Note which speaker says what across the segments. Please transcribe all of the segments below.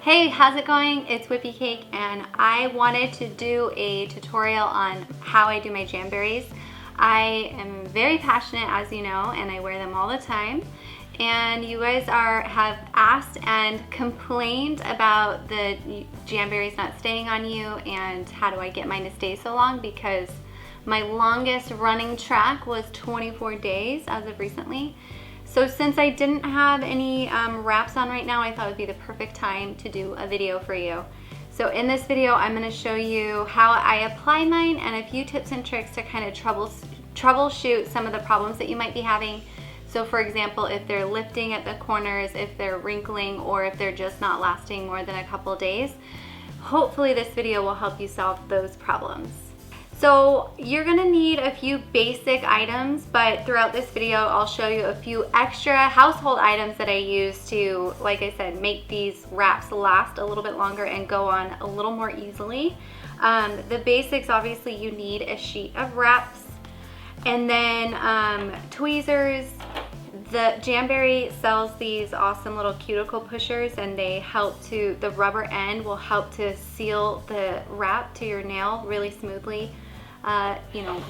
Speaker 1: Hey, how's it going? It's Whippy Cake, and I wanted to do a tutorial on how I do my Jamberries. I am very passionate, as you know, and I wear them all the time. And you guys have asked and complained about the Jamberries not staying on you and how do I get mine to stay so long, because my longest running track was 24 days as of recently. So since I didn't have any wraps on right now, I thought it would be the perfect time to do a video for you. So in this video, I'm going to show you how I apply mine and a few tips and tricks to kind of troubleshoot some of the problems that you might be having. So for example, if they're lifting at the corners, if they're wrinkling, or if they're just not lasting more than a couple days, hopefully this video will help you solve those problems. So you're gonna need a few basic items, but throughout this video, I'll show you a few extra household items that I use to, like I said, make these wraps last a little bit longer and go on a little more easily. The basics, obviously, you need a sheet of wraps, and then tweezers. The Jamberry sells these awesome little cuticle pushers, and they help to, the rubber end will help to seal the wrap to your nail really smoothly. You know,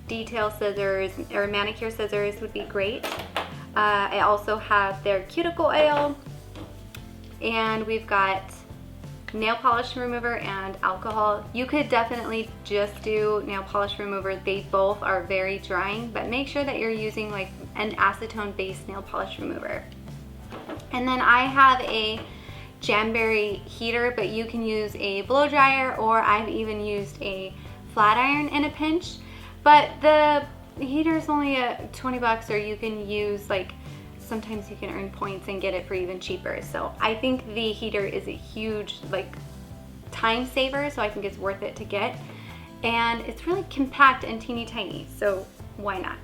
Speaker 1: detail scissors or manicure scissors would be great. I also have their cuticle oil, and we've got nail polish remover and alcohol. You could definitely just do nail polish remover. They both are very drying, but make sure that you're using like an acetone based nail polish remover. And then I have a Jamberry heater, but you can use a blow dryer, or I've even used a flat iron in a pinch. But the heater is only $20, or you can use, like, sometimes you can earn points and get it for even cheaper. So I think the heater is a huge, like, time saver, so I think it's worth it to get. And it's really compact and teeny tiny, so why not?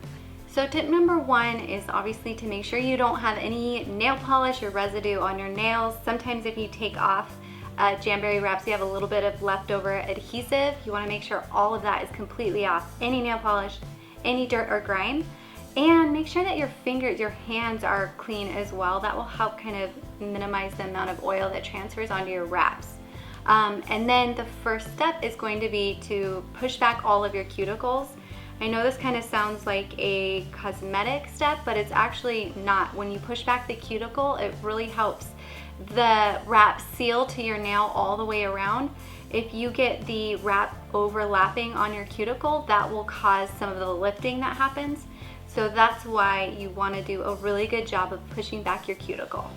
Speaker 1: So tip number one is obviously to make sure you don't have any nail polish or residue on your nails. Sometimes if you take off Jamberry wraps, you have a little bit of leftover adhesive. You want to make sure all of that is completely off. Any nail polish, any dirt or grime. And make sure that your fingers, your hands are clean as well. That will help kind of minimize the amount of oil that transfers onto your wraps. And then the first step is going to be to push back all of your cuticles. I know this kind of sounds like a cosmetic step, but it's actually not. When you push back the cuticle, it really helps the wrap seal to your nail all the way around. If you get the wrap overlapping on your cuticle, that will cause some of the lifting that happens. So that's why you want to do a really good job of pushing back your cuticle.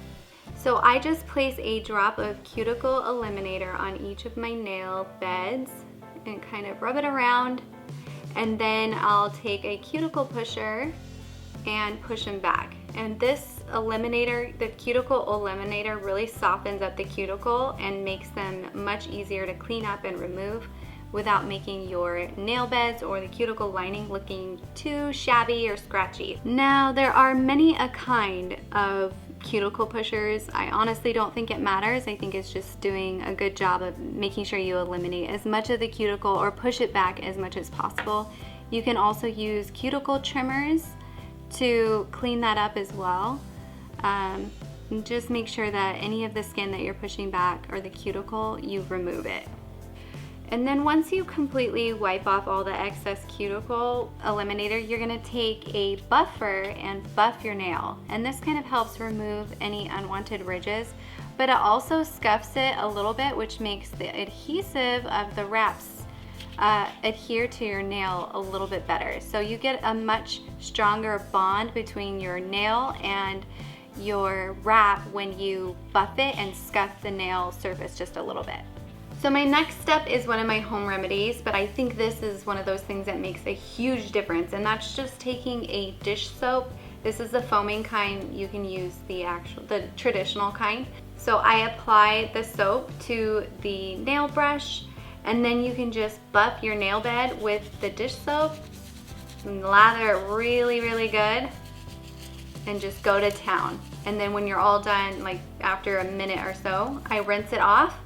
Speaker 1: So I just place a drop of cuticle eliminator on each of my nail beds and kind of rub it around. And then I'll take a cuticle pusher and push them back. And this eliminator, the cuticle eliminator, really softens up the cuticle and makes them much easier to clean up and remove without making your nail beds or the cuticle lining looking too shabby or scratchy. Now, there are many a kind of cuticle pushers. I honestly don't think it matters. I think it's just doing a good job of making sure you eliminate as much of the cuticle or push it back as much as possible. You can also use cuticle trimmers to clean that up as well. Just make sure that any of the skin that you're pushing back or the cuticle, you remove it. And then once you completely wipe off all the excess cuticle eliminator, you're gonna take a buffer and buff your nail. And this kind of helps remove any unwanted ridges, but it also scuffs it a little bit, which makes the adhesive of the wraps adhere to your nail a little bit better. So you get a much stronger bond between your nail and your wrap when you buff it and scuff the nail surface just a little bit. So my next step is one of my home remedies, but I think this is one of those things that makes a huge difference, and that's just taking a dish soap. This is the foaming kind. You can use the traditional kind. So I apply the soap to the nail brush, and then you can just buff your nail bed with the dish soap and lather it really, really good and just go to town. And then when you're all done, like after a minute or so, I rinse it off.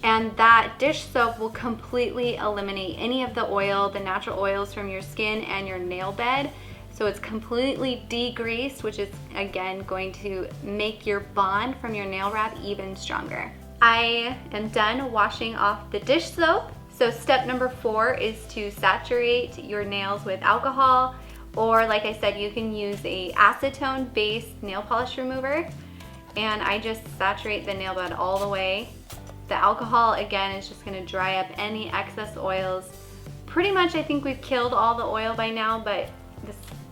Speaker 1: And that dish soap will completely eliminate any of the oil, the natural oils from your skin and your nail bed. So it's completely degreased, which is again going to make your bond from your nail wrap even stronger. I am done washing off the dish soap. So step number 4 is to saturate your nails with alcohol, or like I said, you can use a acetone based nail polish remover. And I just saturate the nail bed all the way. The alcohol again is just gonna dry up any excess oils. Pretty much I think we've killed all the oil by now, but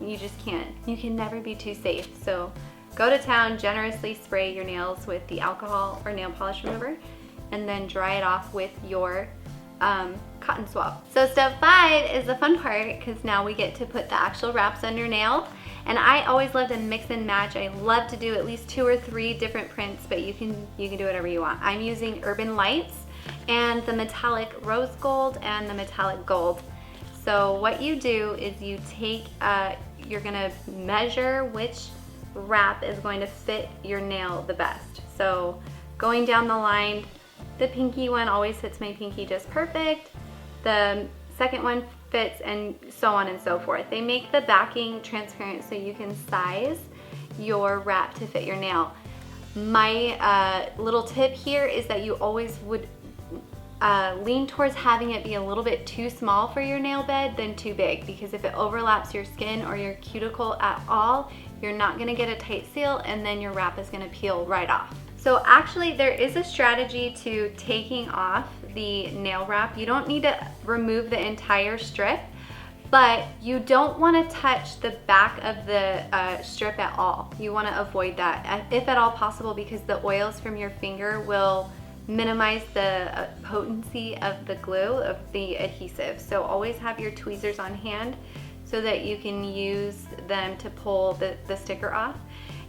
Speaker 1: you just can't. You can never be too safe. So go to town, generously spray your nails with the alcohol or nail polish remover, and then dry it off with your cotton swab. So step 5 is the fun part, because now we get to put the actual wraps on your nail. And I always love to mix and match. I love to do at least 2 or 3 different prints, but you can do whatever you want. I'm using Urban Lights and the metallic rose gold and the metallic gold. So what you do is you take, you're gonna measure which wrap is going to fit your nail the best. So going down the line, the pinky one always fits my pinky just perfect. The second one fits, and so on and so forth. They make the backing transparent so you can size your wrap to fit your nail. My little tip here is that you always would lean towards having it be a little bit too small for your nail bed than too big, because if it overlaps your skin or your cuticle at all, you're not gonna get a tight seal, and then your wrap is gonna peel right off. So actually there is a strategy to taking off the nail wrap. You don't need to remove the entire strip, but you don't want to touch the back of the strip at all. You want to avoid that if at all possible, because the oils from your finger will minimize the potency of the glue, of the adhesive. So always have your tweezers on hand so that you can use them to pull the sticker off.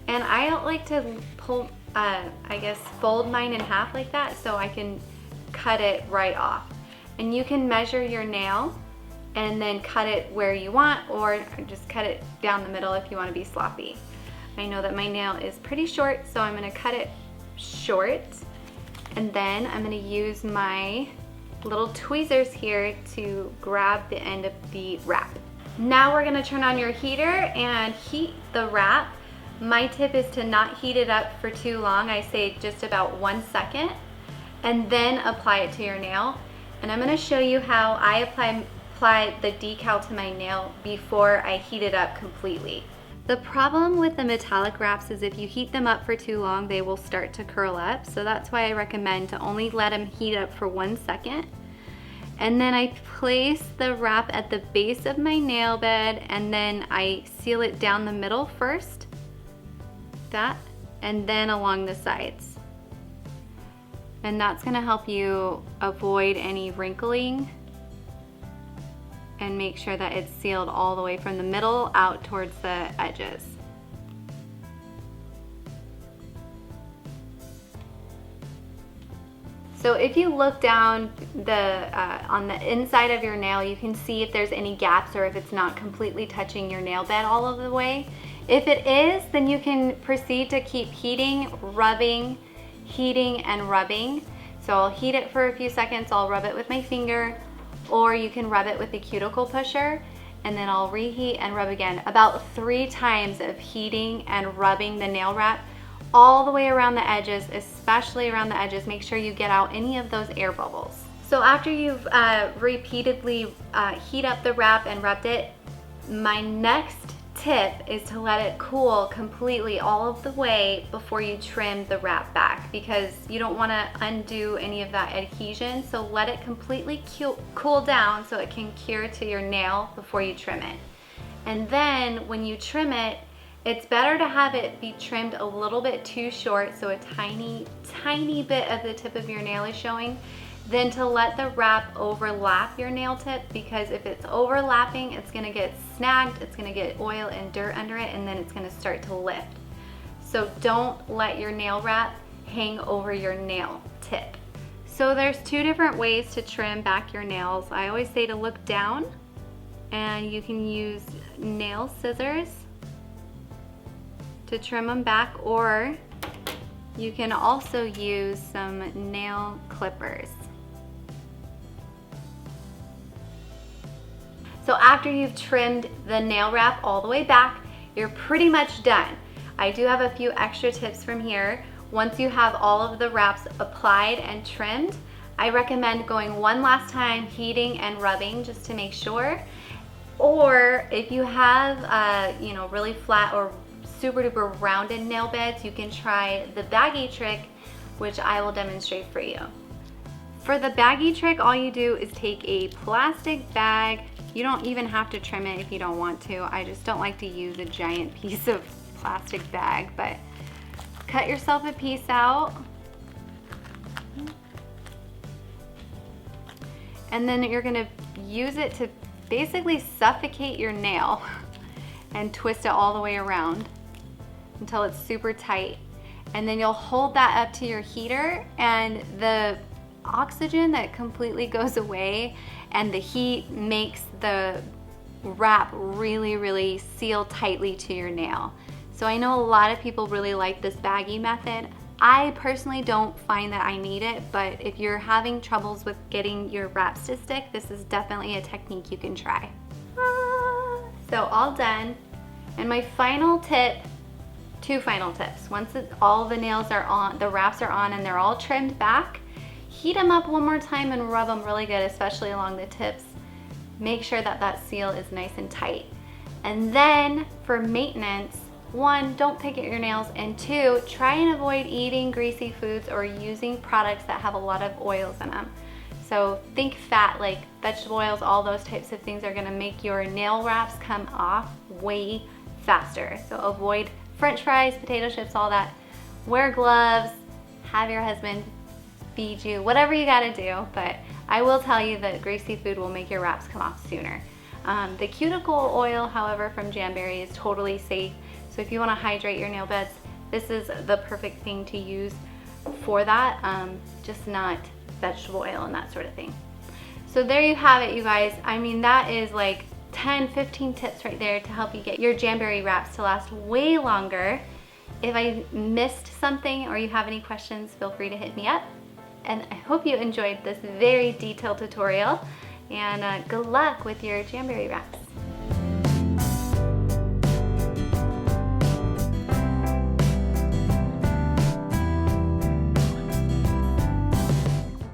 Speaker 1: And I like to pull, I guess, fold mine in half like that so I can cut it right off. And you can measure your nail and then cut it where you want, or just cut it down the middle if you want to be sloppy. I know that my nail is pretty short, so I'm going to cut it short, and then I'm going to use my little tweezers here to grab the end of the wrap. Now we're going to turn on your heater and heat the wrap. My tip is to not heat it up for too long. I say just about 1 second, and then apply it to your nail. And I'm going to show you how I apply the decal to my nail before I heat it up completely. The problem with the metallic wraps is if you heat them up for too long, they will start to curl up. So that's why I recommend to only let them heat up for 1 second. And then I place the wrap at the base of my nail bed, and then I seal it down the middle first, and then along the sides. And that's gonna help you avoid any wrinkling and make sure that it's sealed all the way from the middle out towards the edges. So if you look down on the inside of your nail, you can see if there's any gaps or if it's not completely touching your nail bed all of the way. If it is, then you can proceed to keep heating, rubbing, heating and rubbing. So I'll heat it for a few seconds, I'll rub it with my finger, or you can rub it with the cuticle pusher, and then I'll reheat and rub again. About 3 times of heating and rubbing the nail wrap all the way around the edges, especially around the edges. Make sure you get out any of those air bubbles. So after you've repeatedly heat up the wrap and rubbed it, my next tip is to let it cool completely all of the way before you trim the wrap back, because you don't want to undo any of that adhesion. So let it completely cool down so it can cure to your nail before you trim it. And then when you trim it, it's better to have it be trimmed a little bit too short, so a tiny bit of the tip of your nail is showing, than to let the wrap overlap your nail tip, because if it's overlapping, it's gonna get snagged, it's gonna get oil and dirt under it, and then it's gonna start to lift. So don't let your nail wrap hang over your nail tip. So there's 2 different ways to trim back your nails. I always say to look down, and you can use nail scissors to trim them back, or You can also use some nail clippers. So after you've trimmed the nail wrap all the way back, you're pretty much done. I do have a few extra tips from here. Once you have all of the wraps applied and trimmed, I recommend going one last time, heating and rubbing just to make sure. Or if you have you know, really flat or super duper rounded nail beds, you can try the baggie trick, which I will demonstrate for you. For the baggie trick, all you do is take a plastic bag. You don't even have to trim it if you don't want to. I just don't like to use a giant piece of plastic bag, but cut yourself a piece out. And then you're gonna use it to basically suffocate your nail and twist it all the way around until it's super tight. And then you'll hold that up to your heater, and the oxygen that completely goes away and the heat makes the wrap really seal tightly to your nail. So I know a lot of people really like this baggie method. I personally don't find that I need it, but if you're having troubles with getting your wraps to stick, this is definitely a technique you can try. So all done. And my final tip, two final tips. Once all the nails are on, the wraps are on and they're all trimmed back, heat them up one more time and rub them really good, especially along the tips. Make sure that that seal is nice and tight. And then for maintenance, one, don't pick at your nails, and two, try and avoid eating greasy foods or using products that have a lot of oils in them. So think fat, like vegetable oils, all those types of things are gonna make your nail wraps come off way faster. So avoid French fries, potato chips, all that. Wear gloves, have your husband feed you, whatever you gotta do, but I will tell you that greasy food will make your wraps come off sooner. The cuticle oil, however, from Jamberry is totally safe. So if you want to hydrate your nail beds, this is the perfect thing to use for that, just not vegetable oil and that sort of thing. So there you have it, you guys. I mean, that is like 10, 15 tips right there to help you get your Jamberry wraps to last way longer. If I missed something or you have any questions, feel free to hit me up. And I hope you enjoyed this very detailed tutorial, and good luck with your Jamberry wraps.